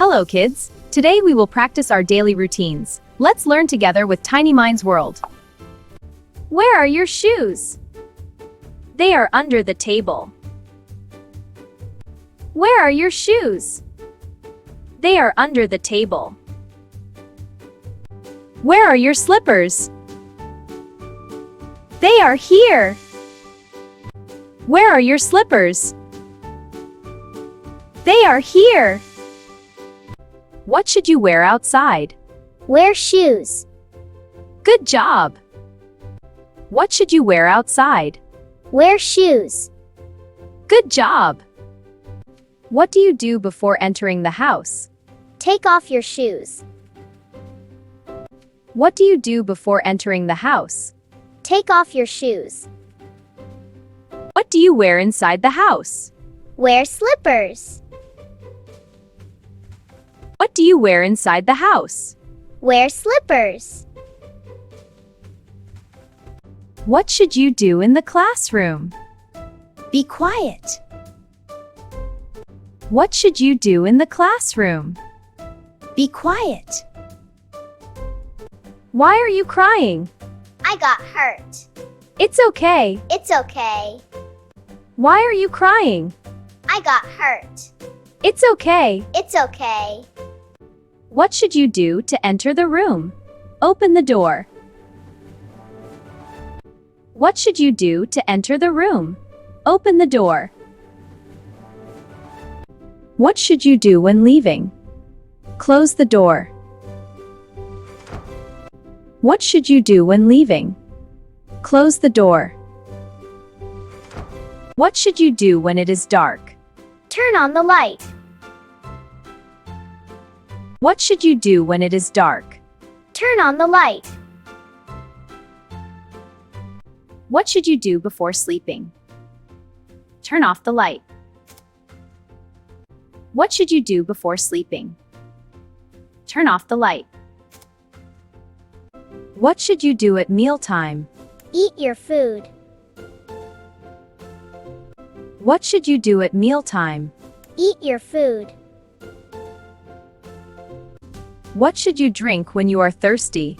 Hello, kids! Today we will practice our daily routines. Let's learn together with Tiny Minds World. Where are your shoes? They are under the table. Where are your shoes? They are under the table. Where are your slippers? They are here. Where are your slippers? They are here. What should you wear outside? Wear shoes. Good job. What should you wear outside? Wear shoes. Good job. What do you do before entering the house? Take off your shoes. What do you do before entering the house? Take off your shoes. What do you wear inside the house? Wear slippers. What do you wear inside the house? Wear slippers. What should you do in the classroom? Be quiet. What should you do in the classroom? Be quiet. Why are you crying? I got hurt. It's okay. It's okay. Why are you crying? I got hurt. It's okay. It's okay. What should you do to enter the room? Open the door. What should you do to enter the room? Open the door. What should you do when leaving? Close the door. What should you do when leaving? Close the door. What should you do when it is dark? Turn on the light. What should you do when it is dark? Turn on the light. What should you do before sleeping? Turn off the light. What should you do before sleeping? Turn off the light. What should you do at mealtime? Eat your food. What should you do at mealtime? Eat your food. What should you drink when you are thirsty?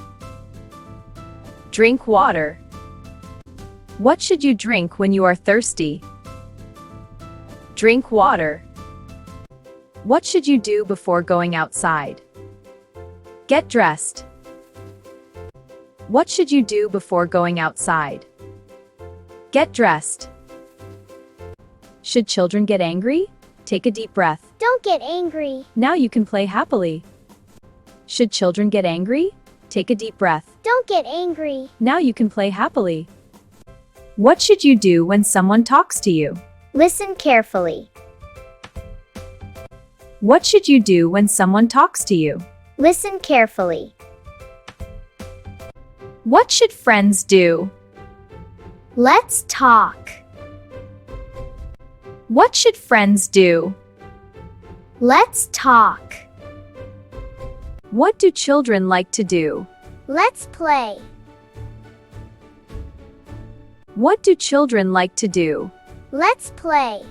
Drink water. What should you drink when you are thirsty? Drink water. What should you do before going outside? Get dressed. What should you do before going outside? Get dressed. Should children get angry? Take a deep breath. Don't get angry. Now you can play happily. Should children get angry? Take a deep breath. Don't get angry. Now you can play happily. What should you do when someone talks to you? Listen carefully. What should you do when someone talks to you? Listen carefully. What should friends do? Let's talk. What should friends do? Let's talk. What do children like to do? Let's play. What do children like to do? Let's play.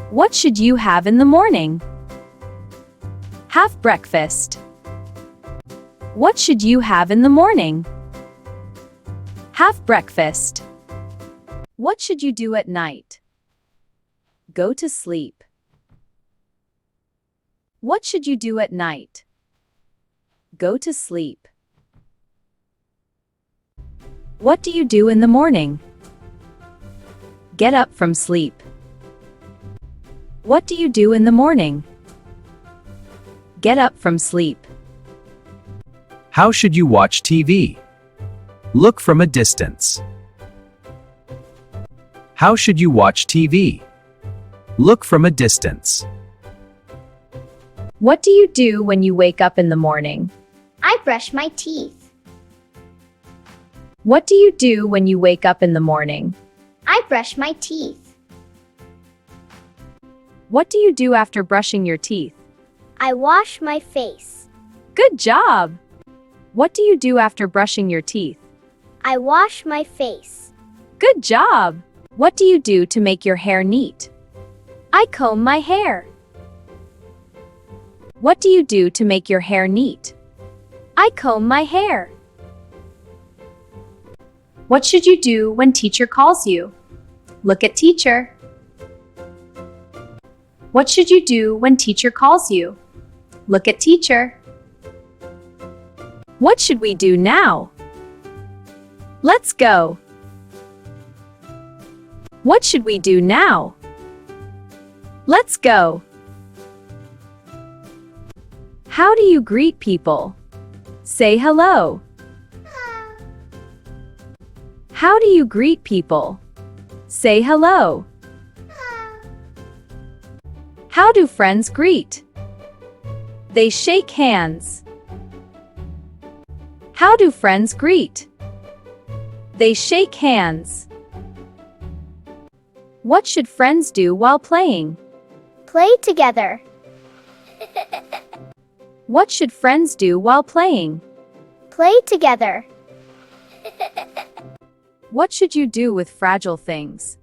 What should you have in the morning? Have breakfast. What should you have in the morning? Have breakfast. What should you do at night? Go to sleep. What should you do at night? Go to sleep. What do you do in the morning? Get up from sleep. What do you do in the morning? Get up from sleep. How should you watch TV? Look from a distance. How should you watch TV? Look from a distance. What do you do when you wake up in the morning? I brush my teeth. What do you do when you wake up in the morning? I brush my teeth. What do you do after brushing your teeth? I wash my face. Good job! What do you do after brushing your teeth? I wash my face. Good job! What do you do to make your hair neat? I comb my hair. What do you do to make your hair neat? I comb my hair. What should you do when teacher calls you? Look at teacher. What should you do when teacher calls you? Look at teacher. What should we do now? Let's go. What should we do now? Let's go. How do you greet people? Say hello. How do you greet people? Say hello. How do friends greet? They shake hands. How do friends greet? They shake hands. What should friends do while playing? Play together. What should friends do while playing? Play together. What should you do with fragile things?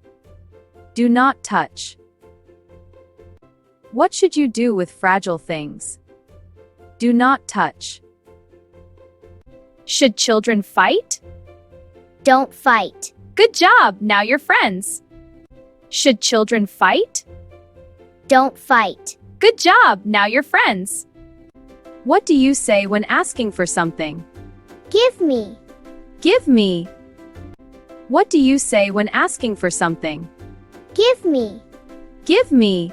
Do not touch. What should you do with fragile things? Do not touch. Should children fight? Don't fight. Good job, now you're friends. Should children fight? Don't fight. Good job, now you're friends. What do you say when asking for something? Give me. Give me. What do you say when asking for something? Give me. Give me.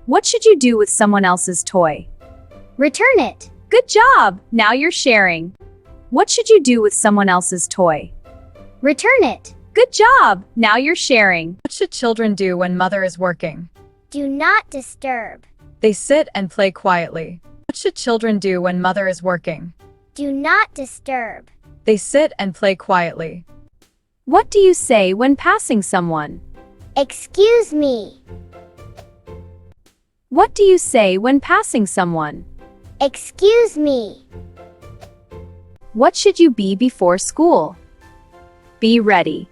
What should you do with someone else's toy? Return it. Good job, now you're sharing. What should you do with someone else's toy? Return it. Good job, now you're sharing. What should children do when mother is working? Do not disturb. They sit and play quietly. What should children do when mother is working? Do not disturb. They sit and play quietly. What do you say when passing someone? Excuse me. What do you say when passing someone? Excuse me. What should you be before school? Be ready.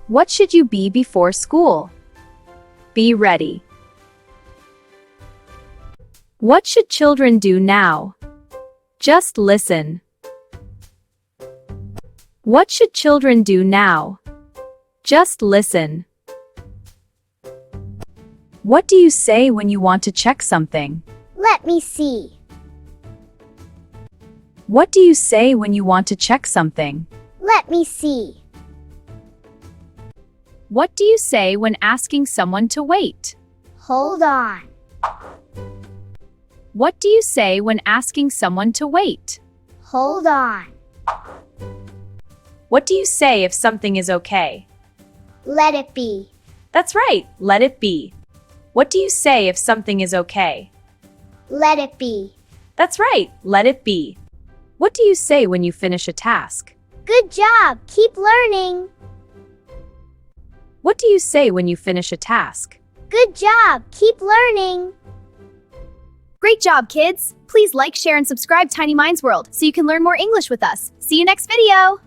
What should you be before school? Be ready. What should children do now? Just listen. What should children do now? Just listen. What do you say when you want to check something? Let me see. What do you say when you want to check something? Let me see. What do you say when asking someone to wait? Hold on. What do you say when asking someone to wait? Hold on. What do you say if something is okay? Let it be. That's right, let it be. What do you say if something is okay? Let it be. That's right, let it be. What do you say when you finish a task? Good job. Keep learning. What do you say when you finish a task? Good job. Keep learning. Great job, kids! Please like, share, and subscribe Tiny Minds World so you can learn more English with us. See you next video!